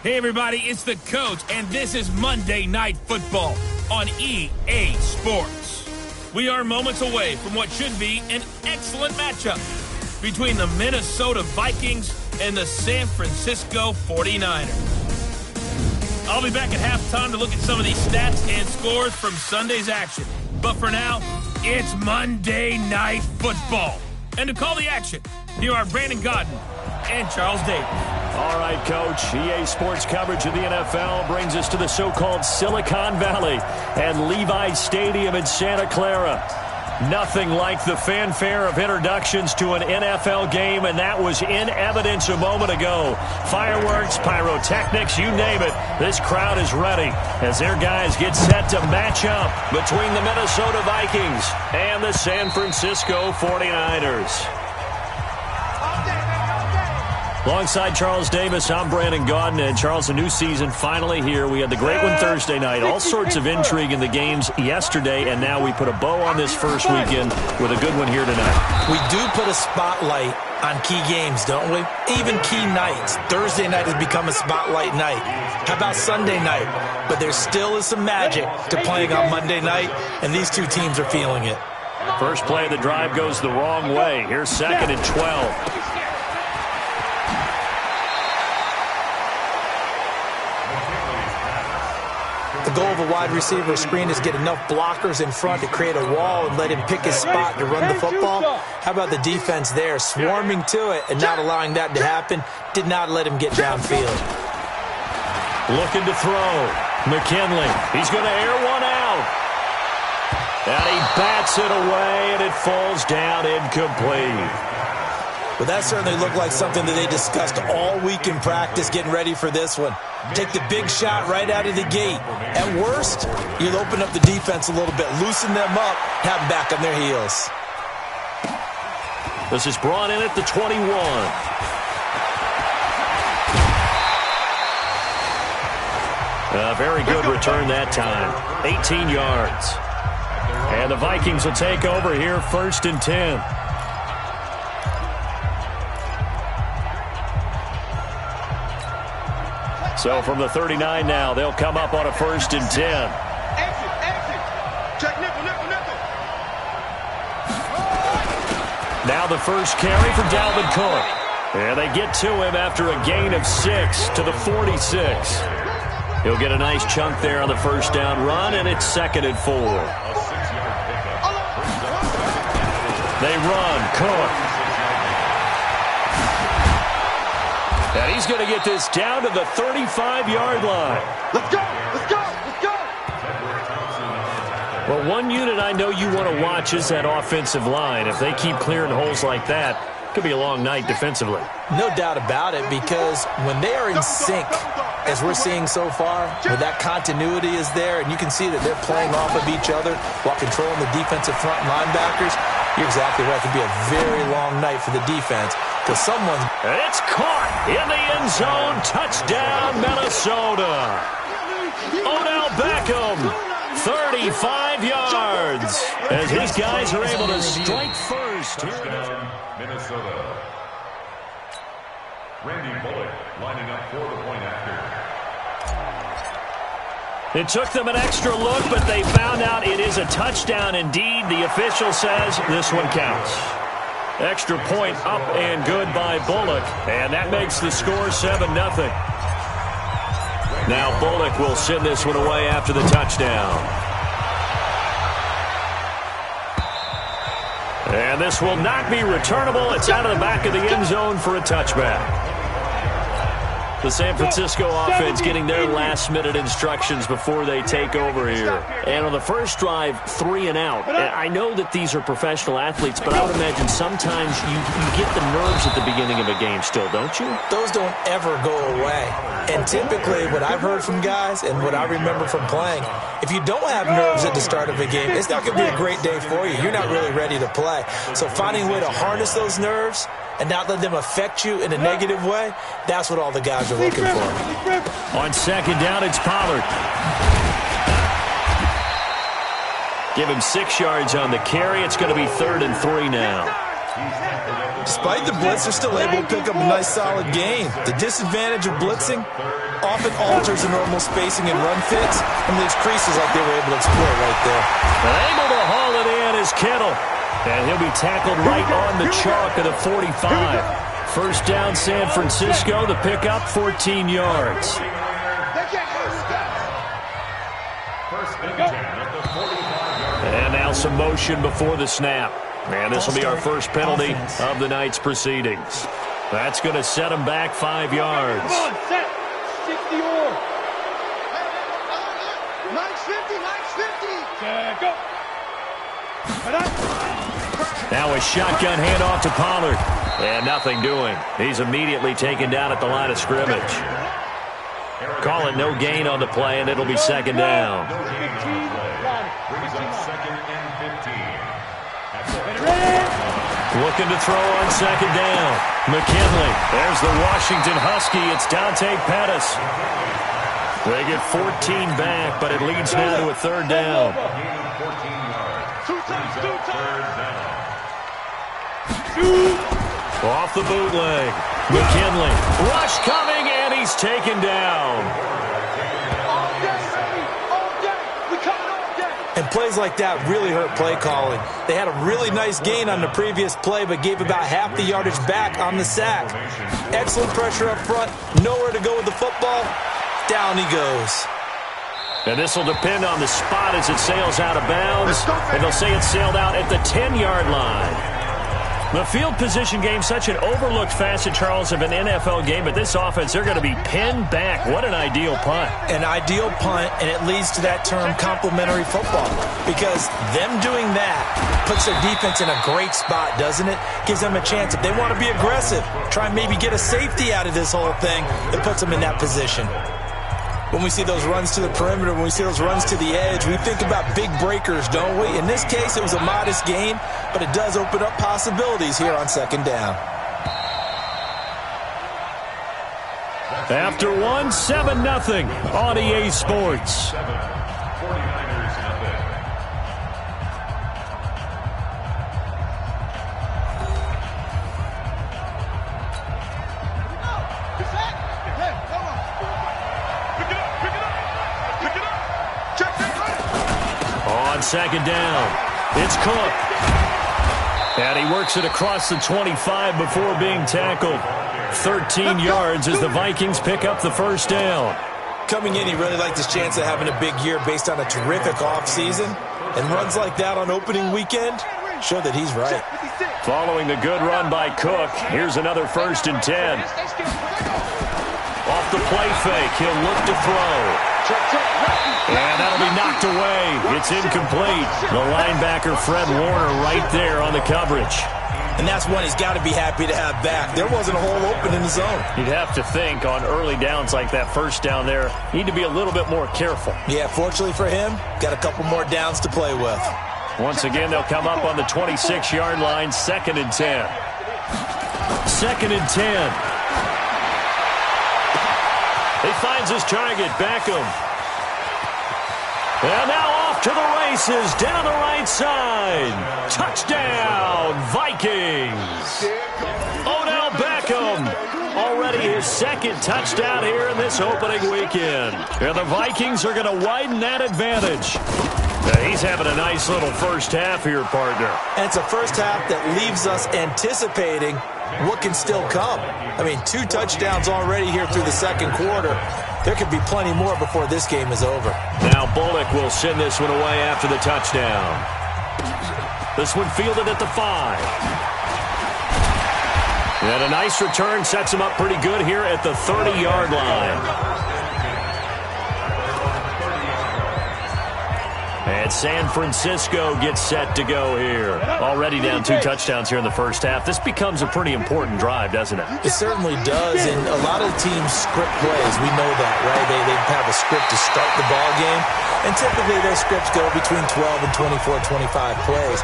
Hey, everybody, it's the coach, and this is Monday Night Football on EA Sports. We are moments away from what should be an excellent matchup between the Minnesota Vikings and the San Francisco 49ers. I'll be back at halftime to look at some of these stats and scores from Sunday's action. But for now, it's Monday Night Football. And to call the action, here are Brandon Godden and Charles Davis. All right, Coach. EA Sports coverage of the NFL brings us to the so-called Silicon Valley and Levi's Stadium in Santa Clara. Nothing like the fanfare of introductions to an NFL game, and that was in evidence a moment ago. Fireworks, pyrotechnics, you name it. This crowd is ready as their guys get set to match up between the Minnesota Vikings and the San Francisco 49ers. Alongside Charles Davis, I'm Brandon Godden. And Charles, a new season finally here. We had the great one Thursday night. All sorts of intrigue in the games yesterday, and now we put a bow on this first weekend with a good one here tonight. We do put a spotlight on key games, don't we? Even key nights. Thursday night has become a spotlight night. How about Sunday night? But there still is some magic to playing on Monday night, and these two teams are feeling it. First play of the drive goes the wrong way. Here's 2nd and 12. The goal of a wide receiver screen is get enough blockers in front to create a wall and let him pick his spot to run the football. How about the defense there, swarming to it and not allowing that to happen? Did not let him get downfield. Looking to throw. McKinley. He's going to air one out. And he bats it away, and it falls down incomplete. Well, that certainly looked like something that they discussed all week in practice getting ready for this one. Take the big shot right out of the gate. At worst, you'll open up the defense a little bit, loosen them up, have them back on their heels. This is brought in at the 21. A very good return that time. 18 yards. And the Vikings will take over here, 1st and 10. So from the 39 now, they'll come up on a 1st and 10. Now the first carry for Dalvin Cook. And they get to him after a gain of 6 to the 46. He'll get a nice chunk there on the first down run, and it's 2nd and 4. They run. Cook. And he's going to get this down to the 35-yard line. Let's go! Let's go! Let's go! Well, one unit I know you want to watch is that offensive line. If they keep clearing holes like that, it could be a long night defensively. No doubt about it, because when they are in sync, as we're seeing so far, where that continuity is there, and you can see that they're playing off of each other while controlling the defensive front linebackers, you're exactly right. It could be a very long night for the defense. And it's caught in the end zone. Touchdown, Minnesota. Odell Beckham, 35 yards. As these guys are able to strike first. Touchdown, Minnesota. Randy Bullock lining up for the point after. It took them an extra look, but they found out it is a touchdown indeed. The official says this one counts. Extra point up and good by Bullock. And that makes the score 7-0. Now Bullock will send this one away after the touchdown. And this will not be returnable. It's out of the back of the end zone for a touchback. The San Francisco offense getting their last-minute instructions before they take over here. And on the first drive, 3 and out. I know that these are professional athletes, but I would imagine sometimes you get the nerves at the beginning of a game still, don't you? Those don't ever go away. And typically, what I've heard from guys and what I remember from playing, if you don't have nerves at the start of a game, it's not going to be a great day for you. You're not really ready to play. So finding a way to harness those nerves and not let them affect you in a negative way, that's what all the guys are looking for. On 2nd down, it's Pollard. Give him 6 yards on the carry. It's going to be 3rd and 3 now. Despite the blitz, they're still able to pick up a nice solid gain. The disadvantage of blitzing often alters the normal spacing and run fits and leaves creases like they were able to exploit right there. Able to haul it in is Kittle. And he'll be tackled right on the chalk of the 45. First down, San Francisco. The pickup, 14 yards. And now some motion before the snap. And this will be our first penalty of the night's proceedings. That's going to set him back 5 yards. Come on, set. 60 or. Nice 50, nice 50. Go. Now a shotgun handoff to Pollard. And nothing doing. He's immediately taken down at the line of scrimmage. Call it no gain on the play, and it'll be second down. Looking to throw on second down. McKinley. There's the Washington Husky. It's Dante Pettis. They get 14 back, but it leads now to a third down. Off the bootleg. McKinley. Rush coming, and he's taken down. And plays like that really hurt play calling. They had a really nice gain on the previous play, but gave about half the yardage back on the sack. Excellent pressure up front. Nowhere to go with the football. Down he goes. And this will depend on the spot as it sails out of bounds. And they'll say it sailed out at the 10-yard line. The field position game, such an overlooked facet, Charles, of an NFL game. But this offense, they're going to be pinned back. What an ideal punt. An ideal punt, and it leads to that term complementary football. Because them doing that puts their defense in a great spot, doesn't it? Gives them a chance. If they want to be aggressive, try and maybe get a safety out of this whole thing, it puts them in that position. When we see those runs to the perimeter, when we see those runs to the edge, we think about big breakers, don't we? In this case, it was a modest gain, but it does open up possibilities here on second down. After 7-0 on EA Sports. Second down. It's Cook. And he works it across the 25 before being tackled. 13 yards as the Vikings pick up the first down. Coming in, he really liked his chance of having a big year based on a terrific offseason. And runs like that on opening weekend show that he's right. Following the good run by Cook, here's another 1st and 10. Off the play fake, he'll look to throw. And that'll be knocked away. It's incomplete. The linebacker, Fred Warner, right there on the coverage. And that's one he's got to be happy to have back. There wasn't a hole open in the zone. You'd have to think on early downs like that first down there, need to be a little bit more careful. Yeah, fortunately for him, got a couple more downs to play with. Once again, they'll come up on the 26-yard line, 2nd and 10. 2nd and 10. He finds his target, Beckham. And now off to the races, down the right side. Touchdown, Vikings. Odell Beckham, already his 2nd touchdown here in this opening weekend. And the Vikings are going to widen that advantage. Now he's having a nice little first half here, partner. And it's a first half that leaves us anticipating what can still come. I mean, 2 touchdowns already here through the second quarter. There could be plenty more before this game is over. Now Bullock will send this one away after the touchdown. This one fielded at the 5. And a nice return sets him up pretty good here at the 30-yard line. And San Francisco gets set to go here. Already down 2 touchdowns here in the first half. This becomes a pretty important drive, doesn't it? It certainly does, and a lot of teams script plays. We know that, right? They have a script to start the ball game, and typically those scripts go between 12 and 24, 25 plays.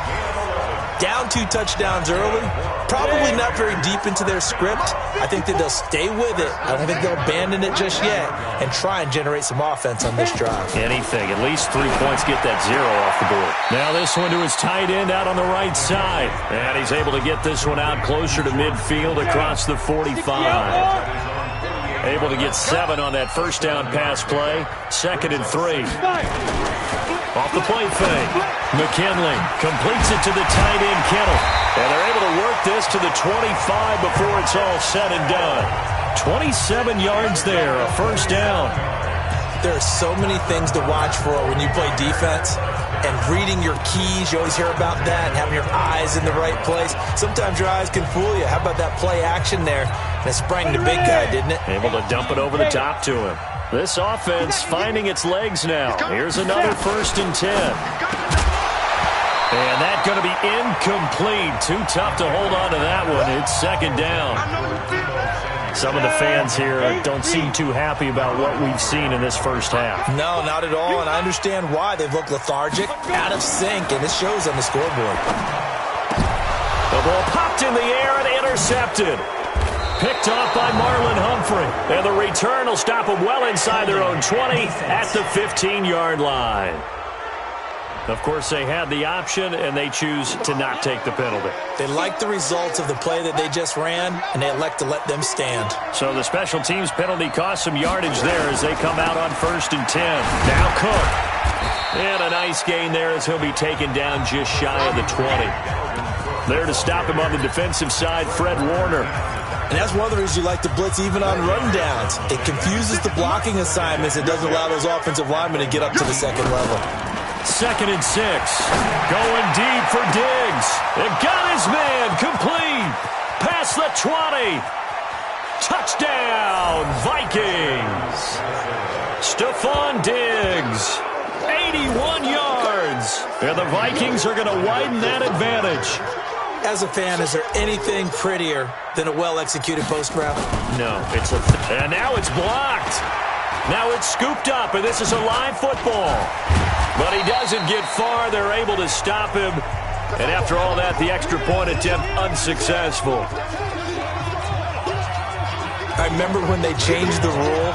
Down 2 touchdowns early, probably not very deep into their script. I think that they'll stay with it. I don't think they'll abandon it just yet and try and generate some offense on this drive. Anything. At least 3 points, get that 0 off the board. Now this one to his tight end out on the right side. And he's able to get this one out closer to midfield across the 45. Able to get 7 on that first down pass play. 2nd and 3. Off the play fake. McKinley completes it to the tight end, Kittle. And they're able to work this to the 25 before it's all said and done. 27 yards there, a first down. There are so many things to watch for when you play defense. And reading your keys, you always hear about that, and having your eyes in the right place. Sometimes your eyes can fool you. How about that play action there? And it sprang the big guy, didn't it? Able to dump it over the top to him. This offense finding its legs now. Here's another 1st and 10. And that's going to be incomplete. Too tough to hold on to that one. It's 2nd down. Some of the fans here don't seem too happy about what we've seen in this first half. No, not at all, and I understand why. They've looked lethargic, out of sync, and it shows on the scoreboard. The ball popped in the air and intercepted. Picked off by Marlon Humphrey. And the return will stop them well inside their own 20 at the 15-yard line. Of course, they had the option, and they choose to not take the penalty. They like the results of the play that they just ran, and they elect to let them stand. So the special teams penalty cost some yardage there as they come out on 1st and 10. Now Cook. And a nice gain there as he'll be taken down just shy of the 20. There to stop him on the defensive side, Fred Warner. And that's one of the reasons you like to blitz even on rundowns. It confuses the blocking assignments. It doesn't allow those offensive linemen to get up to the second level. 2nd and 6. Going deep for Diggs. And got his man complete. Past the 20. Touchdown, Vikings. Stephon Diggs. 81 yards. And the Vikings are going to widen that advantage. As a fan, is there anything prettier than a well-executed post route? No, it's and now it's blocked. Now it's scooped up, and this is a live football. But he doesn't get far. They're able to stop him. And after all that, the extra point attempt unsuccessful. I remember when they changed the rule,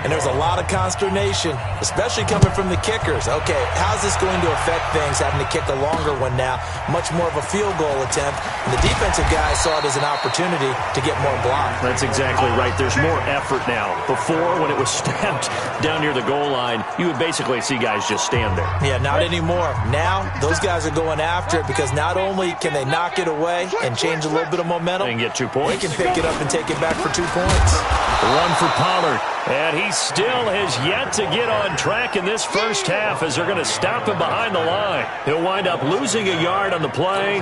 and there was a lot of consternation, especially coming from the kickers. Okay, how's this going to affect things, having to kick a longer one now? Much more of a field goal attempt. And the defensive guys saw it as an opportunity to get more block. That's exactly right. There's more effort now. Before, when it was snapped down near the goal line, you would basically see guys just stand there. Yeah, not anymore. Now, those guys are going after it because not only can they knock it away and change a little bit of momentum, and get 2 points. They can pick it up and take it back for 2 points. Run for Pollard. And he still has yet to get on track in this first half as they're going to stop him behind the line. He'll wind up losing a yard on the play,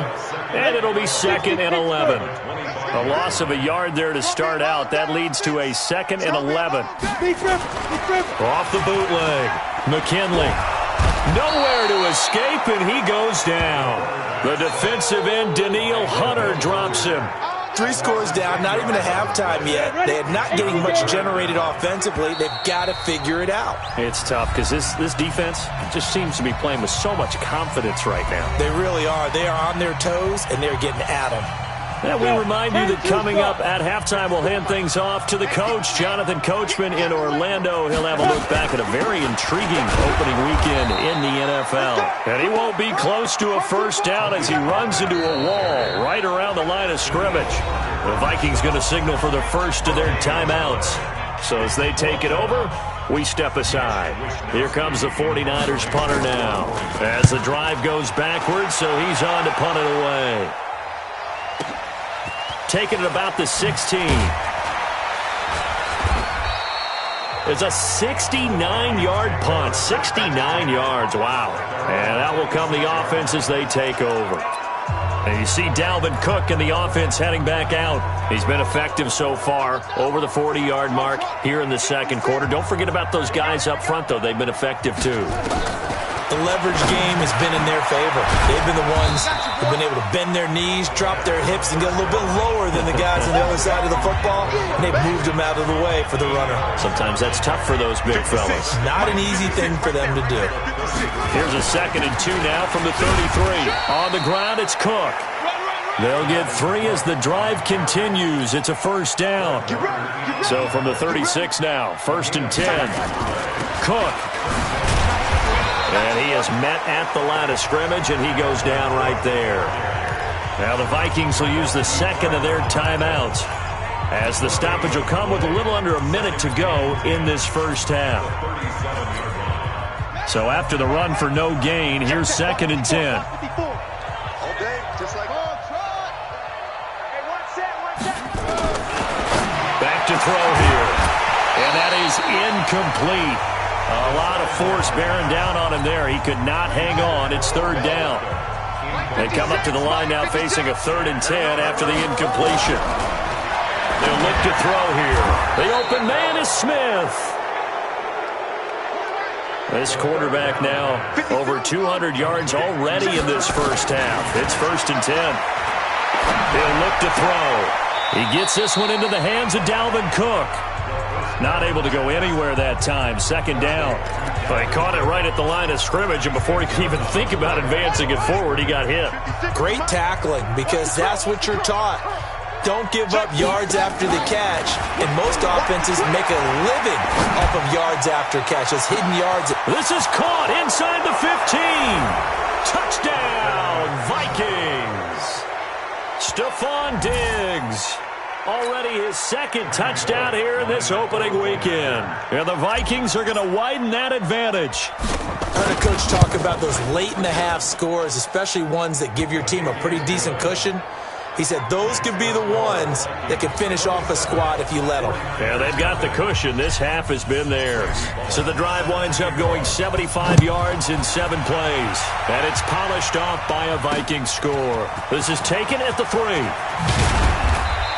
and it'll be 2nd and 11. A loss of a yard there to start out. That leads to a 2nd and 11. Off the bootleg. McKinley. Nowhere to escape, and he goes down. The defensive end, Danielle Hunter, drops him. 3 scores down, not even a halftime yet. They are not getting much generated offensively. They've got to figure it out. It's tough because this defense just seems to be playing with so much confidence right now. They really are. They are on their toes, and they're getting at them. And we remind you that coming up at halftime, we'll hand things off to the coach, Jonathan Coachman in Orlando. He'll have a look back at a very intriguing opening weekend in the NFL. And he won't be close to a first down as he runs into a wall right around the line of scrimmage. The Vikings going to signal for the first of their timeouts. So as they take it over, we step aside. Here comes the 49ers punter now. As the drive goes backwards, so he's on to punt it away. Taking it about the 16. It's a 69-yard punt. 69 yards. Wow. And that will come the offense as they take over. And you see Dalvin Cook and the offense heading back out. He's been effective so far, over the 40-yard mark here in the second quarter. Don't forget about those guys up front, though. They've been effective, too. the leverage game has been in their favor. They've been the ones who've been able to bend their knees, drop their hips, and get a little bit lower than the guys on the other side of the football, and they've moved them out of the way for the runner. Sometimes that's tough for those big fellas. Not an easy thing for them to do. Here's a 2nd and 2 now from the 33. On the ground, it's Cook. They'll get 3 as the drive continues. It's a first down. So from the 36 now, 1st and 10. Cook. And he is met at the line of scrimmage, and he goes down right there. Now the Vikings will use the 2nd of their timeouts, as the stoppage will come with a little under a minute to go in this first half. So after the run for no gain, here's 2nd and 10. Back to throw here. And that is incomplete. A lot of force bearing down on him there. He could not hang on. It's 3rd down. They come up to the line now facing a 3rd and 10 after the incompletion. They'll look to throw here. The open man is Smith. This quarterback now over 200 yards already in this first half. It's 1st and 10. He'll look to throw. He gets this one into the hands of Dalvin Cook. Not able to go anywhere that time. 2nd down. But he caught it right at the line of scrimmage, and before he could even think about advancing it forward, he got hit. Great tackling, because that's what you're taught. Don't give up yards after the catch. And most offenses make a living off of yards after catches, hidden yards. This is caught inside the 15. Touchdown, Vikings. Stephon Diggs. Already his 2nd touchdown here in this opening weekend. And the Vikings are going to widen that advantage. I heard a coach talk about those late-in-the-half scores, especially ones that give your team a pretty decent cushion. He said those could be the ones that can finish off a squad if you let them. Yeah, they've got the cushion. This half has been theirs. So the drive winds up going 75 yards in 7 plays. And it's polished off by a Viking score. This is taken at the 3.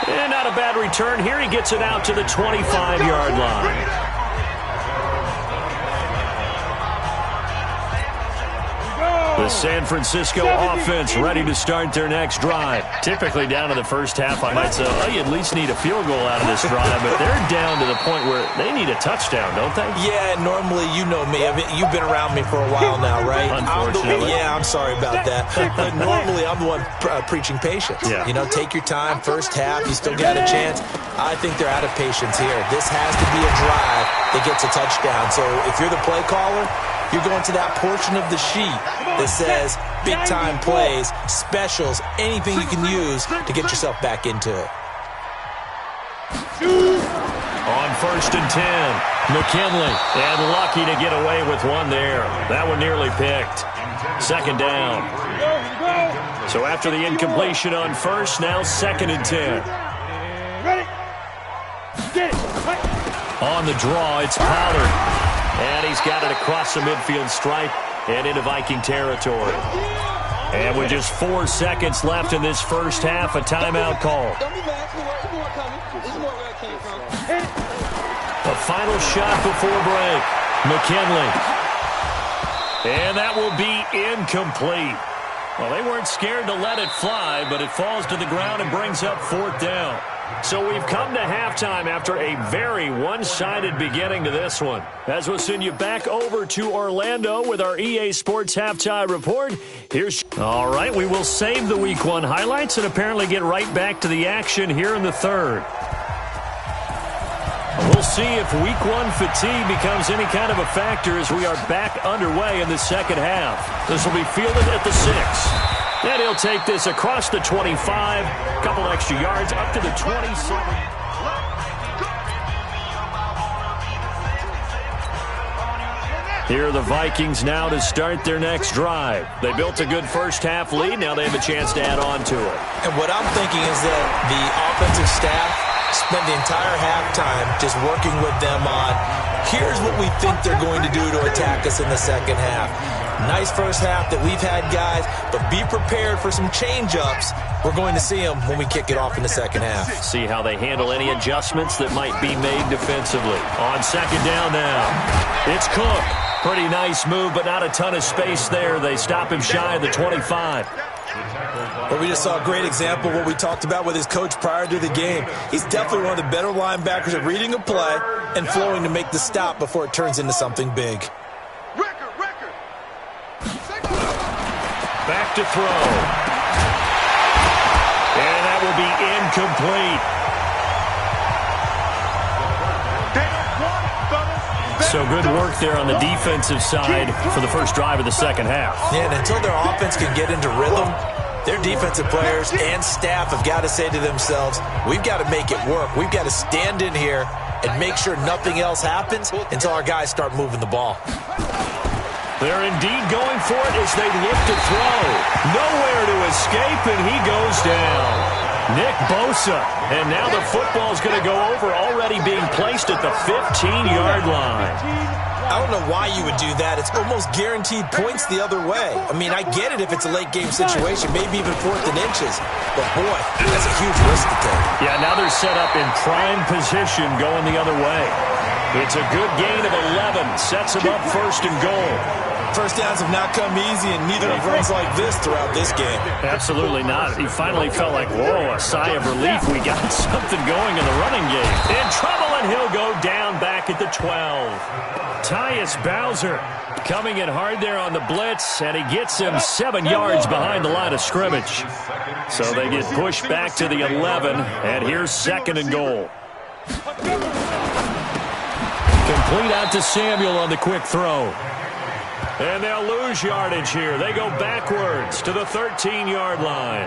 And not a bad return here. He gets it out to the 25-yard line. The San Francisco offense ready to start their next drive. Typically down to the first half, I might say, oh, you at least need a field goal out of this drive, but they're down to the point where they need a touchdown, don't they? Yeah, normally, you know me. I mean, you've been around me for a while now, right? Unfortunately. I'm sorry about that. But normally, I'm the one preaching patience. Yeah. You know, take your time. First half, you still got a chance. I think they're out of patience here. This has to be a drive that gets a touchdown. So if you're the play caller, you're going to that portion of the sheet that says big-time plays, specials, anything you can use to get yourself back into it. On 1st and 10, McKinley, and lucky to get away with one there. That one nearly picked. 2nd down. So after the incompletion on 1st, now 2nd and 10. On the draw, it's Pollard. And he's got it across the midfield stripe and into Viking territory. And with just 4 seconds left in this first half, a timeout call. A final shot before break. McKinley. And that will be incomplete. Well, they weren't scared to let it fly, but it falls to the ground and brings up 4th down. So we've come to halftime after a very one-sided beginning to this one. As we'll send you back over to Orlando with our EA Sports Halftime Report. All right, we will save the Week 1 highlights and apparently get right back to the action here in the 3rd. We'll see if Week 1 fatigue becomes any kind of a factor as we are back underway in the 2nd half. This will be fielded at the 6. And he'll take this across the 25, a couple extra yards up to the 27. Here are the Vikings now to start their next drive. They built a good first half lead. Now they have a chance to add on to it. And what I'm thinking is that the offensive staff spent the entire halftime just working with them on, here's what we think they're going to do to attack us in the 2nd half. Nice first half that we've had, guys, but be prepared for some change-ups. We're going to see them when we kick it off in the 2nd half. See how they handle any adjustments that might be made defensively. On 2nd down now, it's Cook. Pretty nice move, but not a ton of space there. They stop him shy of the 25. Well, we just saw a great example of what we talked about with his coach prior to the game. He's definitely one of the better linebackers at reading a play and flowing to make the stop before it turns into something big. Back to throw. And that will be incomplete. So good work there on the defensive side for the first drive of the second half. Yeah, and until their offense can get into rhythm, their defensive players and staff have got to say to themselves, we've got to make it work. We've got to stand in here and make sure nothing else happens until our guys start moving the ball. They're indeed going for it as they look to throw. Nowhere to escape, and he goes down. Nick Bosa, and now the football's going to go over, already being placed at the 15-yard line. I don't know why you would do that. It's almost guaranteed points the other way. I mean, I get it if it's a late-game situation, maybe even 4th and inches. But, boy, that's a huge risk to take. Yeah, now they're set up in prime position going the other way. It's a good gain of 11. Sets them up 1st and goal. First downs have not come easy, and neither have runs like this throughout this game. Absolutely not. He finally felt like, whoa, a sigh of relief. We got something going in the running game. In trouble, and he'll go down back at the 12. Tyus Bowser coming in hard there on the blitz, and he gets him 7 yards behind the line of scrimmage. So they get pushed back to the 11, and here's 2nd and goal. Complete out to Samuel on the quick throw. And they'll lose yardage here. They go backwards to the 13-yard line.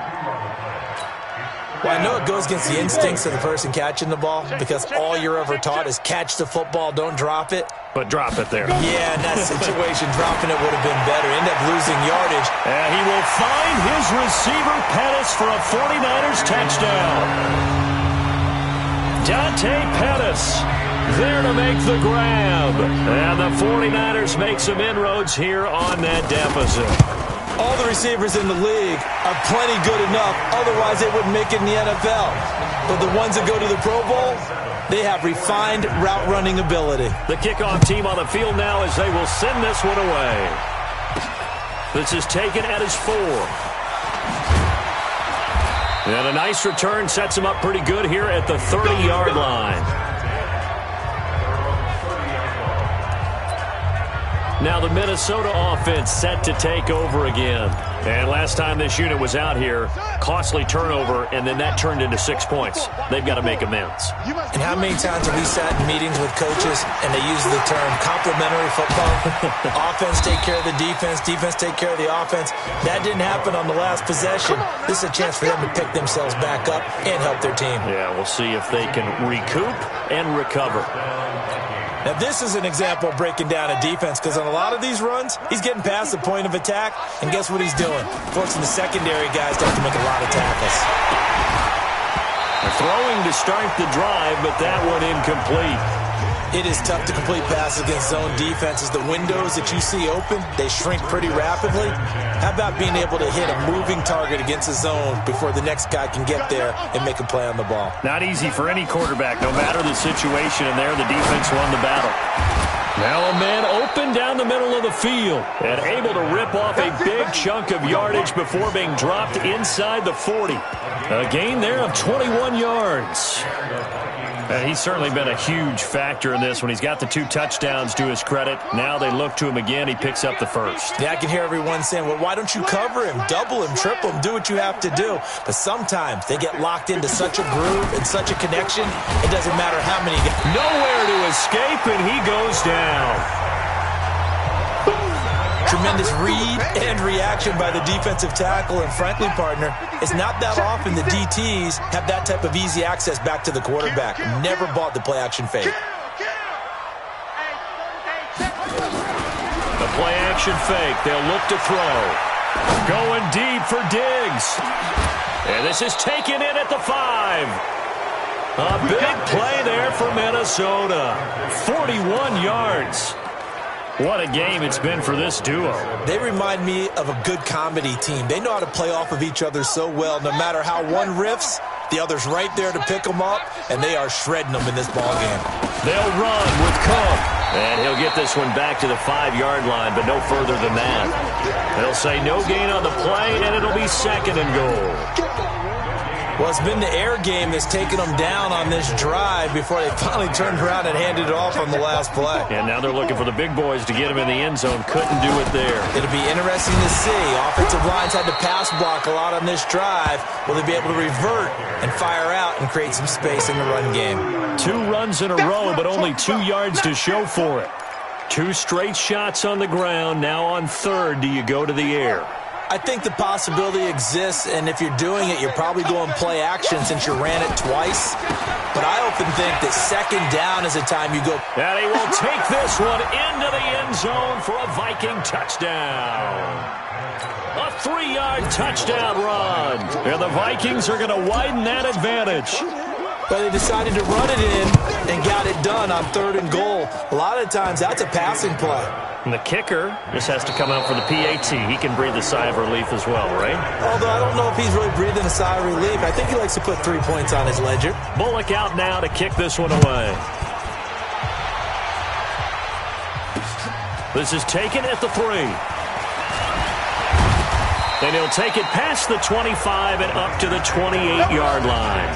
Well, I know it goes against the instincts of the person catching the ball because all you're ever taught is catch the football, don't drop it. But drop it there. Yeah, in that situation, dropping it would have been better. End up losing yardage. And he will find his receiver, Pettis, for a 49ers touchdown. Dante Pettis there to make the grab. And the 49ers make some inroads here on that deficit. All the receivers in the league are plenty good enough. Otherwise, they wouldn't make it in the NFL. But the ones that go to the Pro Bowl, they have refined route running ability. The kickoff team on the field now as they will send this one away. This is taken at his 4. And a nice return sets him up pretty good here at the 30-yard line. Now the Minnesota offense set to take over again. And last time this unit was out here, costly turnover, and then that turned into 6 points. They've got to make amends. And how many times have we sat in meetings with coaches and they use the term complementary football? Offense take care of the defense, defense take care of the offense. That didn't happen on the last possession. This is a chance for them to pick themselves back up and help their team. Yeah, we'll see if they can recoup and recover. Now, this is an example of breaking down a defense because on a lot of these runs, he's getting past the point of attack, and guess what he's doing? Forcing the secondary guys to have to make a lot of tackles. Throwing to start the drive, but that one incomplete. It is tough to complete passes against zone defenses. The windows that you see open, they shrink pretty rapidly. How about being able to hit a moving target against a zone before the next guy can get there and make a play on the ball? Not easy for any quarterback, no matter the situation, and there the defense won the battle. Now a man open down the middle of the field and able to rip off a big chunk of yardage before being dropped inside the 40. A gain there of 21 yards. And he's certainly been a huge factor in this when he's got the 2 touchdowns to his credit. Now they look to him again. He picks up the first. Yeah, I can hear everyone saying, well, why don't you cover him, double him, triple him, do what you have to do. But sometimes they get locked into such a groove and such a connection, it doesn't matter how many get. Nowhere to escape, and he goes down. Tremendous read and reaction by the defensive tackle, and frankly, partner, it's not that often the DTs have that type of easy access back to the quarterback. Never bought the play-action fake. The play-action fake. They'll look to throw. Going deep for Diggs. And this is taken in at the 5. A big play there for Minnesota. 41 yards. What a game it's been for this duo. They remind me of a good comedy team. They know how to play off of each other so well. No matter how one riffs, the other's right there to pick them up, and they are shredding them in this ballgame. They'll run with Cook. And he'll get this one back to the 5-yard line, but no further than that. They'll say no gain on the play, and it'll be 2nd and goal. Well, it's been the air game that's taken them down on this drive before they finally turned around and handed it off on the last play. And now they're looking for the big boys to get him in the end zone. Couldn't do it there. It'll be interesting to see. Offensive lines had to pass block a lot on this drive. Will they be able to revert and fire out and create some space in the run game? 2 runs in a row, but only 2 yards to show for it. 2 straight shots on the ground. Now on 3rd, do you go to the air? I think the possibility exists, and if you're doing it, you're probably going play action since you ran it twice. But I often think that 2nd down is the time you go. And he will take this one into the end zone for a Viking touchdown. A 3-yard touchdown run. And the Vikings are going to widen that advantage. But they decided to run it in and got it done on 3rd and goal. A lot of times, that's a passing play. And the kicker just has to come out for the PAT. He can breathe a sigh of relief as well, right? Although I don't know if he's really breathing a sigh of relief. I think he likes to put 3 points on his ledger. Bullock out now to kick this one away. This is taken at the 3. And he'll take it past the 25 and up to the 28-yard line.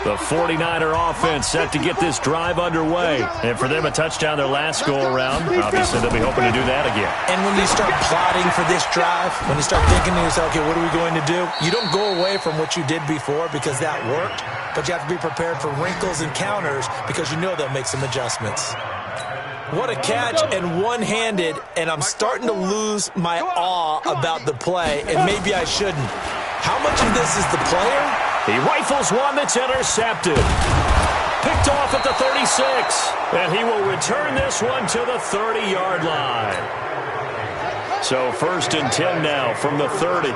The 49er offense set to get this drive underway. And for them, a touchdown their last go-around. Obviously, they'll be hoping to do that again. And when you start plotting for this drive, when you start thinking to yourself, okay, what are we going to do? You don't go away from what you did before because that worked, but you have to be prepared for wrinkles and counters because you know they'll make some adjustments. What a catch, and one-handed, and I'm starting to lose my awe about the play, and maybe I shouldn't. How much of this is the player? He rifles one that's intercepted. Picked off at the 36. And he will return this one to the 30-yard line. So 1st and 10 now from the 30.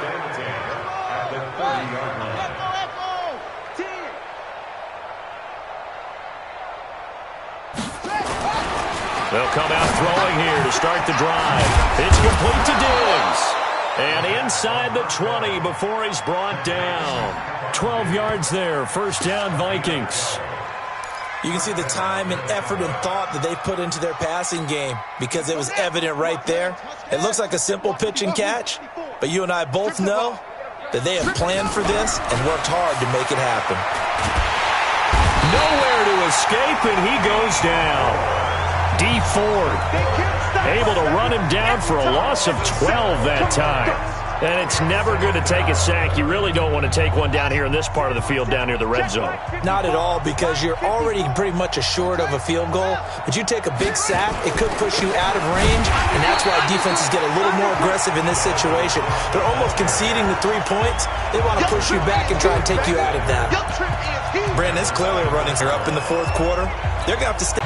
They'll come out throwing here to start the drive. It's complete to Diggs. And inside the 20 before he's brought down. 12 yards there. 1st down, Vikings. You can see the time and effort and thought that they put into their passing game because it was evident right there. It looks like a simple pitch and catch, but you and I both know that they have planned for this and worked hard to make it happen. Nowhere to escape, and he goes down. D. Ford able to run him down for a loss of 12 that time. And it's never good to take a sack. You really don't want to take one down here in this part of the field, down near the red zone. Not at all, because you're already pretty much assured of a field goal. But you take a big sack, it could push you out of range, and that's why defenses get a little more aggressive in this situation. They're almost conceding the 3 points. They want to push you back and try and take you out of that. Brandon, it's clearly running. They're up in the 4th quarter. They're going to have to stay.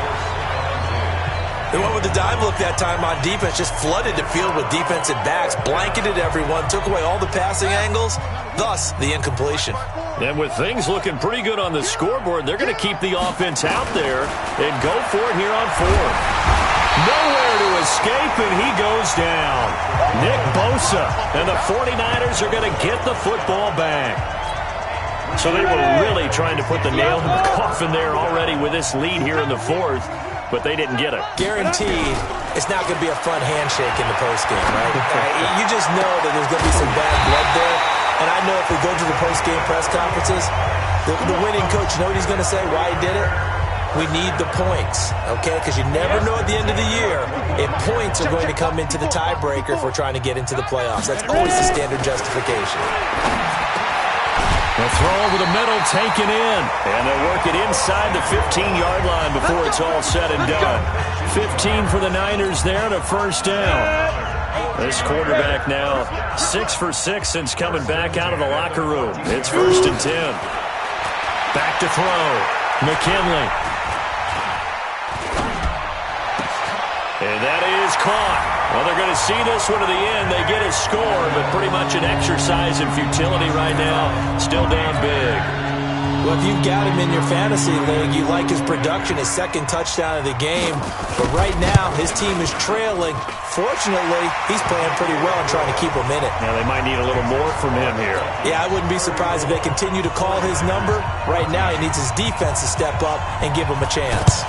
They went with the dime look that time on defense, just flooded the field with defensive backs, blanketed everyone, took away all the passing angles, thus the incompletion. And with things looking pretty good on the scoreboard, they're going to keep the offense out there and go for it here on 4th. Nowhere to escape, and he goes down. Nick Bosa, and the 49ers are going to get the football back. So they were really trying to put the nail in the coffin there already with this lead here in the 4th. But they didn't get it. Guaranteed, it's not going to be a fun handshake in the postgame, right? You just know that there's going to be some bad blood there. And I know if we go to the postgame press conferences, the winning coach, you know what he's going to say, why he did it? We need the points, okay? Because you never know at the end of the year if points are going to come into the tiebreaker if we're trying to get into the playoffs. That's always the standard justification. The throw over the middle, taken in. And they'll work it inside the 15-yard line before it's all said and done. 15 for the Niners there and a 1st down. This quarterback now 6 for 6 since coming back out of the locker room. It's 1st and 10. Back to throw. McKinley. And that is caught. Well, they're going to see this one to the end. They get a score, but pretty much an exercise in futility right now. Still down big. Well, if you've got him in your fantasy league, you like his production, his second touchdown of the game. But right now, his team is trailing. Fortunately, he's playing pretty well and trying to keep him in it. Now, they might need a little more from him here. Yeah, I wouldn't be surprised if they continue to call his number. Right now, he needs his defense to step up and give him a chance.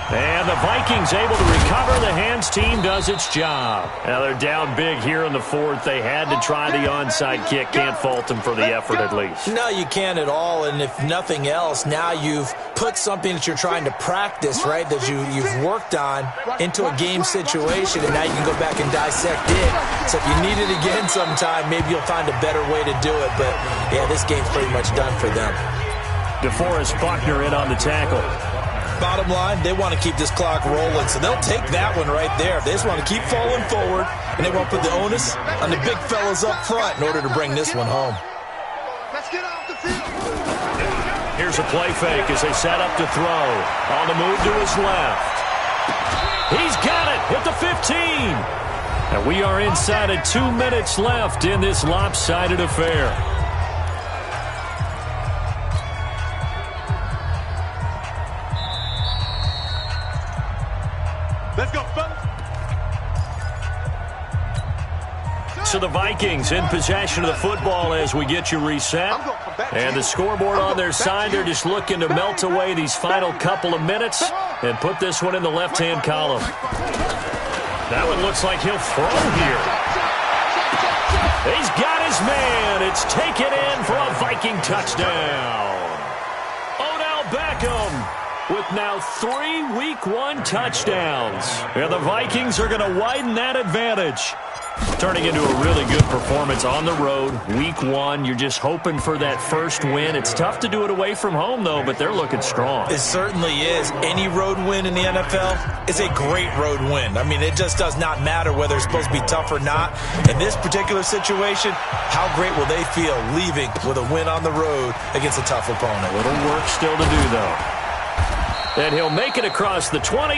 And the Vikings able to recover. The hands team does its job. Now they're down big here in the fourth. They had to try the onside kick. Can't fault them for the effort at least. No, you can't at all. And if nothing else, now you've put something that you're trying to practice, right, that you've worked on into a game situation, and now you can go back and dissect it. So if you need it again sometime, maybe you'll find a better way to do it. But, yeah, this game's pretty much done for them. DeForest Buckner in on the tackle. Bottom line, they want to keep this clock rolling, so they'll take that one right there. They just want to keep falling forward, and they won't put the onus on the big fellas up front in order to bring this one home. Let's get off the field. Here's a play fake as they set up to throw. On the move to his left. He's got it at the 15. And we are inside of 2 minutes left in this lopsided affair. Let's go, fellas. So the Vikings in possession of the football as we get you reset. And the scoreboard on their side, they're just looking to melt away these final couple of minutes and put this one in the left-hand column. That one looks like he'll throw here. He's got his man. It's taken in for a Viking touchdown. Odell Beckham with now 3 Week 1 touchdowns. And the Vikings are going to widen that advantage. Turning into a really good performance on the road. Week 1, you're just hoping for that first win. It's tough to do it away from home, though, but they're looking strong. It certainly is. Any road win in the NFL is a great road win. I mean, it just does not matter whether it's supposed to be tough or not. In this particular situation, how great will they feel leaving with a win on the road against a tough opponent? A little work still to do, though. And he'll make it across the 20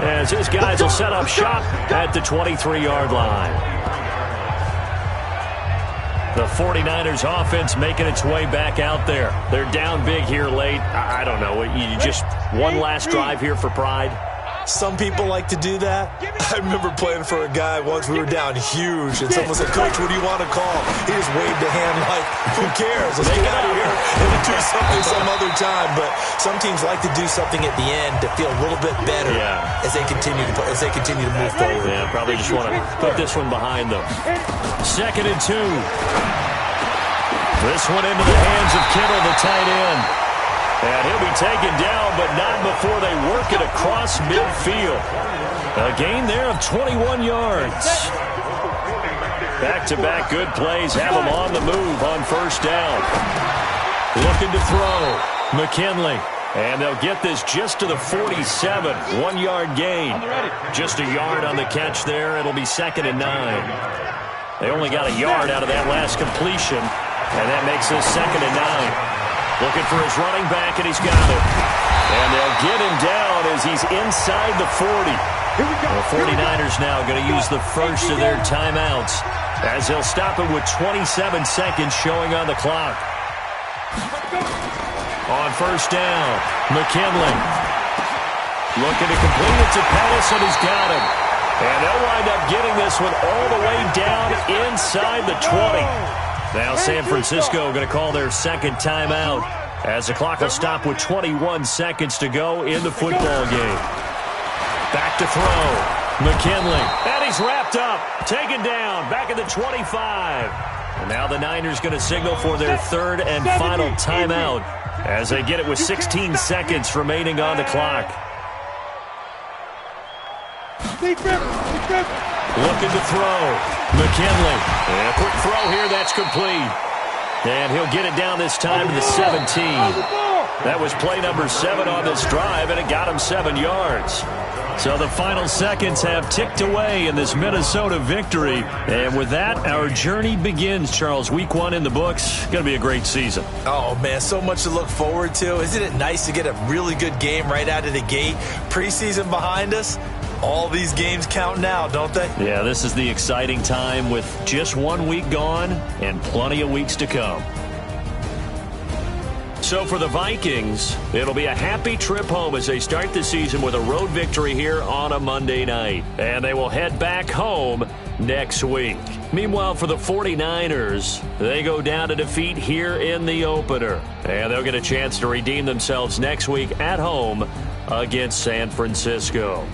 as his guys will set up shop at the 23-yard line. The 49ers offense making its way back out there. They're down big here late. I don't know. You just one last drive here for pride. Some people like to do that. I remember playing for a guy once. We were down huge, and someone said, "Coach, what do you want to call?" He just waved a hand like, "Who cares? Let's get out of here and do something some other time." But some teams like to do something at the end to feel a little bit better as they continue to move forward. Yeah, probably just want to put this one behind them. 2nd and 2. This one into the hands of Kittle, the tight end. And he'll be taken down, but not before they work it across midfield. A gain there of 21 yards. Back-to-back good plays have them on the move on first down. Looking to throw. McKinley. And they'll get this just to the 47. 1-yard gain. Just a yard on the catch there. It'll be 2nd and 9. They only got a yard out of that last completion. And that makes this 2nd and 9. Looking for his running back, and he's got it. And they'll get him down as he's inside the 40. The 49ers now going to use the first of their timeouts as they'll stop it with 27 seconds showing on the clock. On first down, McKinley. Looking to complete it to Pettis, and he's got him. And they'll wind up getting this one all the way down inside the 20. Now San Francisco going to call their second timeout as the clock will stop with 21 seconds to go in the football game. Back to throw. McKinley. And he's wrapped up. Taken down. Back at the 25. And now the Niners going to signal for their third and final timeout as they get it with 16 seconds remaining on the clock. Looking to throw. McKinley. And a quick throw here. That's complete. And he'll get it down this time to the 17. That was play number 7 on this drive, and it got him 7 yards. So the final seconds have ticked away in this Minnesota victory. And with that, our journey begins, Charles. Week 1 in the books. Going to be a great season. Oh, man, so much to look forward to. Isn't it nice to get a really good game right out of the gate? Preseason behind us. All these games count now, don't they? Yeah, this is the exciting time with just 1 week gone and plenty of weeks to come. So for the Vikings, it'll be a happy trip home as they start the season with a road victory here on a Monday night. And they will head back home next week. Meanwhile, for the 49ers, they go down to defeat here in the opener. And they'll get a chance to redeem themselves next week at home against San Francisco.